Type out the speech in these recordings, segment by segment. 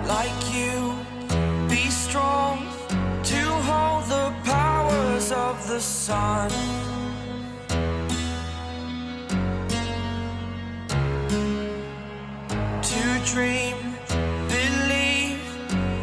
like you. Be strong to hold the powers of the sun. To dream, believe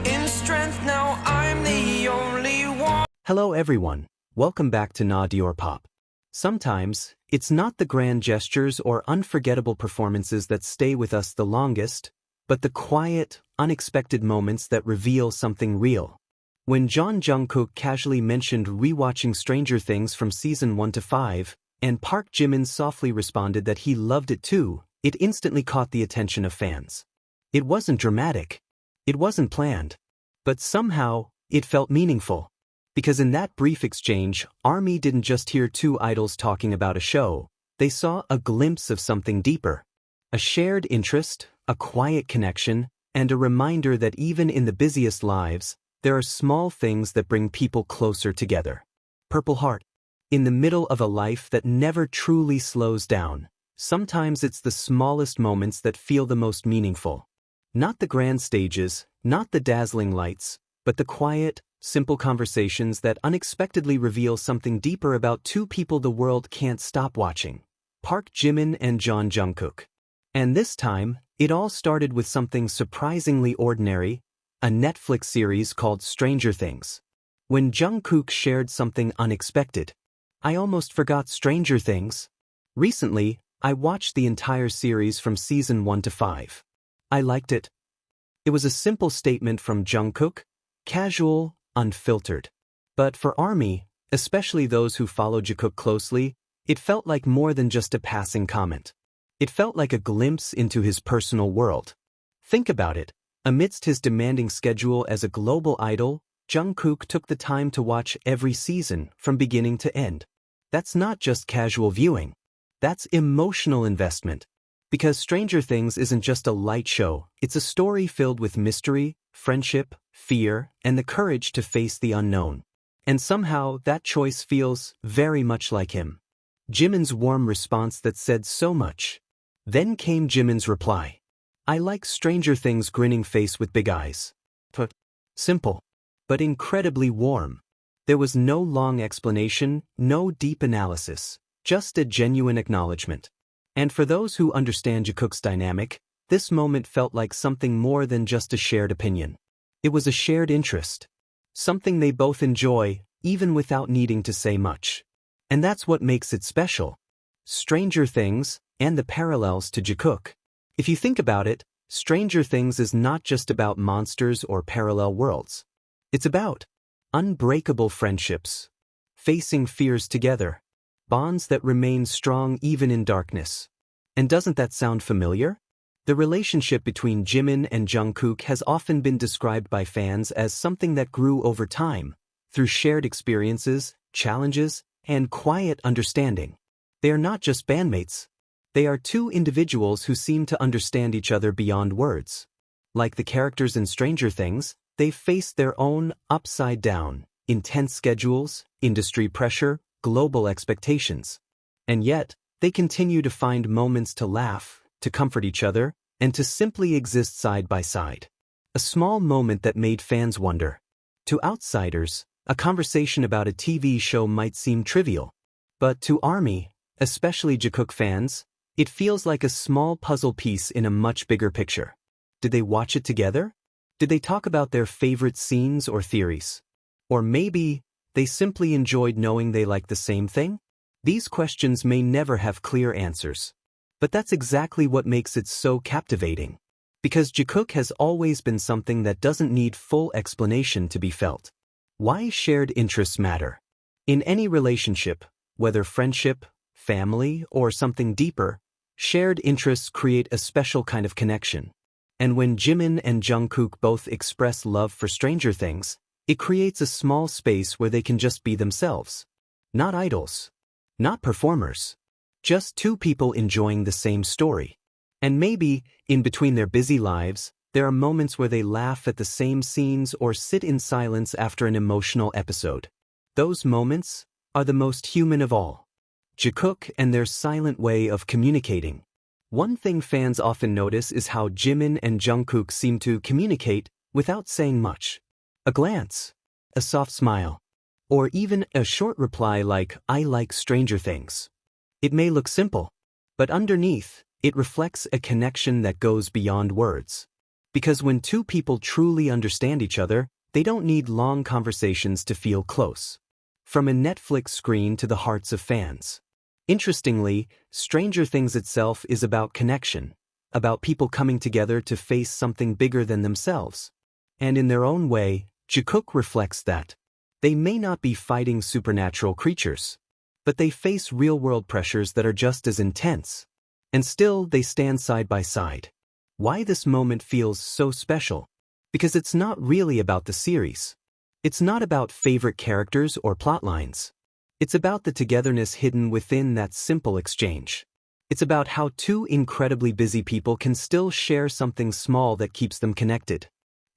in strength. Now I'm the only one. Hello everyone, welcome back to Na Dior Pop. Sometimes, it's not the grand gestures or unforgettable performances that stay with us the longest, but the quiet, unexpected moments that reveal something real. When Jeon Jungkook casually mentioned rewatching Stranger Things from season 1 to 5, and Park Jimin softly responded that he loved it too, it instantly caught the attention of fans. It wasn't dramatic. It wasn't planned. But somehow, it felt meaningful. Because in that brief exchange, ARMY didn't just hear two idols talking about a show, they saw a glimpse of something deeper. A shared interest, a quiet connection, and a reminder that even in the busiest lives, there are small things that bring people closer together. Purple Heart. In the middle of a life that never truly slows down, sometimes it's the smallest moments that feel the most meaningful. Not the grand stages, not the dazzling lights, but the quiet, simple conversations that unexpectedly reveal something deeper about two people the world can't stop watching. Park Jimin and Jeon Jungkook. And this time, it all started with something surprisingly ordinary, a Netflix series called Stranger Things. When Jungkook shared something unexpected, I almost forgot Stranger Things. Recently, I watched the entire series from season 1 to 5. I liked it. It was a simple statement from Jungkook, casual, unfiltered. But for ARMY, especially those who follow Jikook closely, it felt like more than just a passing comment. It felt like a glimpse into his personal world. Think about it. Amidst his demanding schedule as a global idol, Jungkook took the time to watch every season from beginning to end. That's not just casual viewing. That's emotional investment. Because Stranger Things isn't just a light show, it's a story filled with mystery, friendship, fear, and the courage to face the unknown. And somehow, that choice feels very much like him. Jimin's warm response that said so much. Then came Jimin's reply. I like Stranger Things' grinning face with big eyes. Simple, but incredibly warm. There was no long explanation, no deep analysis, just a genuine acknowledgement. And for those who understand Jikook's dynamic, this moment felt like something more than just a shared opinion. It was a shared interest. Something they both enjoy, even without needing to say much. And that's what makes it special. Stranger Things, and the parallels to Jikook. If you think about it, Stranger Things is not just about monsters or parallel worlds. It's about unbreakable friendships, facing fears together, bonds that remain strong even in darkness. And doesn't that sound familiar? The relationship between Jimin and Jungkook has often been described by fans as something that grew over time, through shared experiences, challenges, and quiet understanding. They are not just bandmates. They are two individuals who seem to understand each other beyond words. Like the characters in Stranger Things, they've faced their own upside-down, intense schedules, industry pressure, global expectations. And yet, they continue to find moments to laugh, to comfort each other, and to simply exist side by side. A small moment that made fans wonder. To outsiders, a conversation about a TV show might seem trivial. But to ARMY, especially Jikook fans, it feels like a small puzzle piece in a much bigger picture. Did they watch it together? Did they talk about their favorite scenes or theories? Or maybe, they simply enjoyed knowing they liked the same thing? These questions may never have clear answers. But that's exactly what makes it so captivating. Because Jikook has always been something that doesn't need full explanation to be felt. Why shared interests matter. In any relationship, whether friendship, family, or something deeper, shared interests create a special kind of connection. And when Jimin and Jungkook both express love for Stranger Things, it creates a small space where they can just be themselves. Not idols. Not performers. Just two people enjoying the same story. And maybe, in between their busy lives, there are moments where they laugh at the same scenes or sit in silence after an emotional episode. Those moments are the most human of all. Jikook and their silent way of communicating. One thing fans often notice is how Jimin and Jungkook seem to communicate without saying much. A glance, a soft smile, or even a short reply like, "I like Stranger Things." It may look simple, but underneath, it reflects a connection that goes beyond words. Because when two people truly understand each other, they don't need long conversations to feel close. From a Netflix screen to the hearts of fans. Interestingly, Stranger Things itself is about connection, about people coming together to face something bigger than themselves. And in their own way, Jikook reflects that. They may not be fighting supernatural creatures, but they face real-world pressures that are just as intense. And still, they stand side by side. Why this moment feels so special? Because it's not really about the series. It's not about favorite characters or plotlines. It's about the togetherness hidden within that simple exchange. It's about how two incredibly busy people can still share something small that keeps them connected.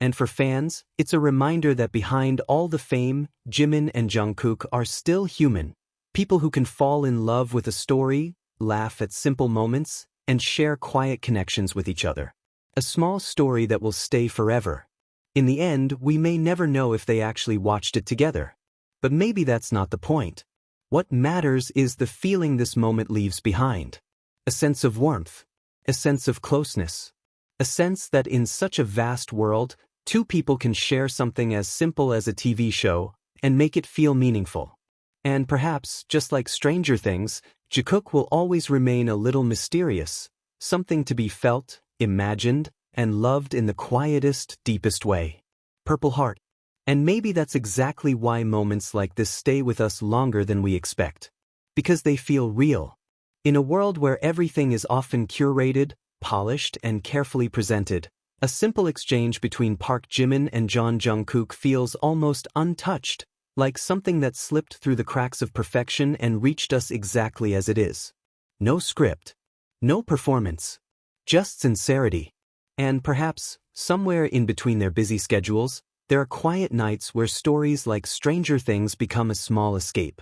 And for fans, it's a reminder that behind all the fame, Jimin and Jungkook are still human. People who can fall in love with a story, laugh at simple moments, and share quiet connections with each other. A small story that will stay forever. In the end, we may never know if they actually watched it together. But maybe that's not the point. What matters is the feeling this moment leaves behind. A sense of warmth. A sense of closeness. A sense that in such a vast world, two people can share something as simple as a TV show and make it feel meaningful. And perhaps, just like Stranger Things, Jikook will always remain a little mysterious, something to be felt, imagined, and loved in the quietest, deepest way. Purple Heart. And maybe that's exactly why moments like this stay with us longer than we expect. Because they feel real. In a world where everything is often curated, polished, and carefully presented, a simple exchange between Park Jimin and Jeon Jungkook feels almost untouched, like something that slipped through the cracks of perfection and reached us exactly as it is. No script. No performance. Just sincerity. And perhaps, somewhere in between their busy schedules, there are quiet nights where stories like Stranger Things become a small escape.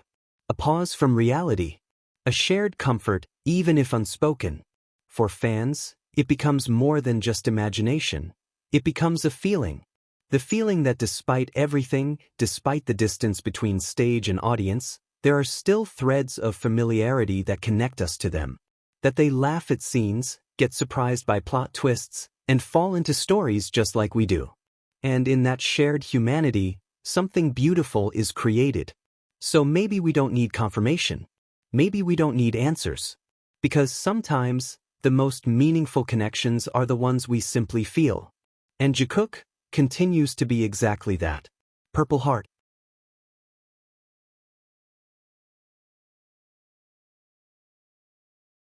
A pause from reality. A shared comfort, even if unspoken. For fans, it becomes more than just imagination. It becomes a feeling. The feeling that despite everything, despite the distance between stage and audience, there are still threads of familiarity that connect us to them. That they laugh at scenes, get surprised by plot twists, and fall into stories just like we do. And in that shared humanity, something beautiful is created. So maybe we don't need confirmation. Maybe we don't need answers. Because sometimes, the most meaningful connections are the ones we simply feel. And Jikook continues to be exactly that. Purple Heart.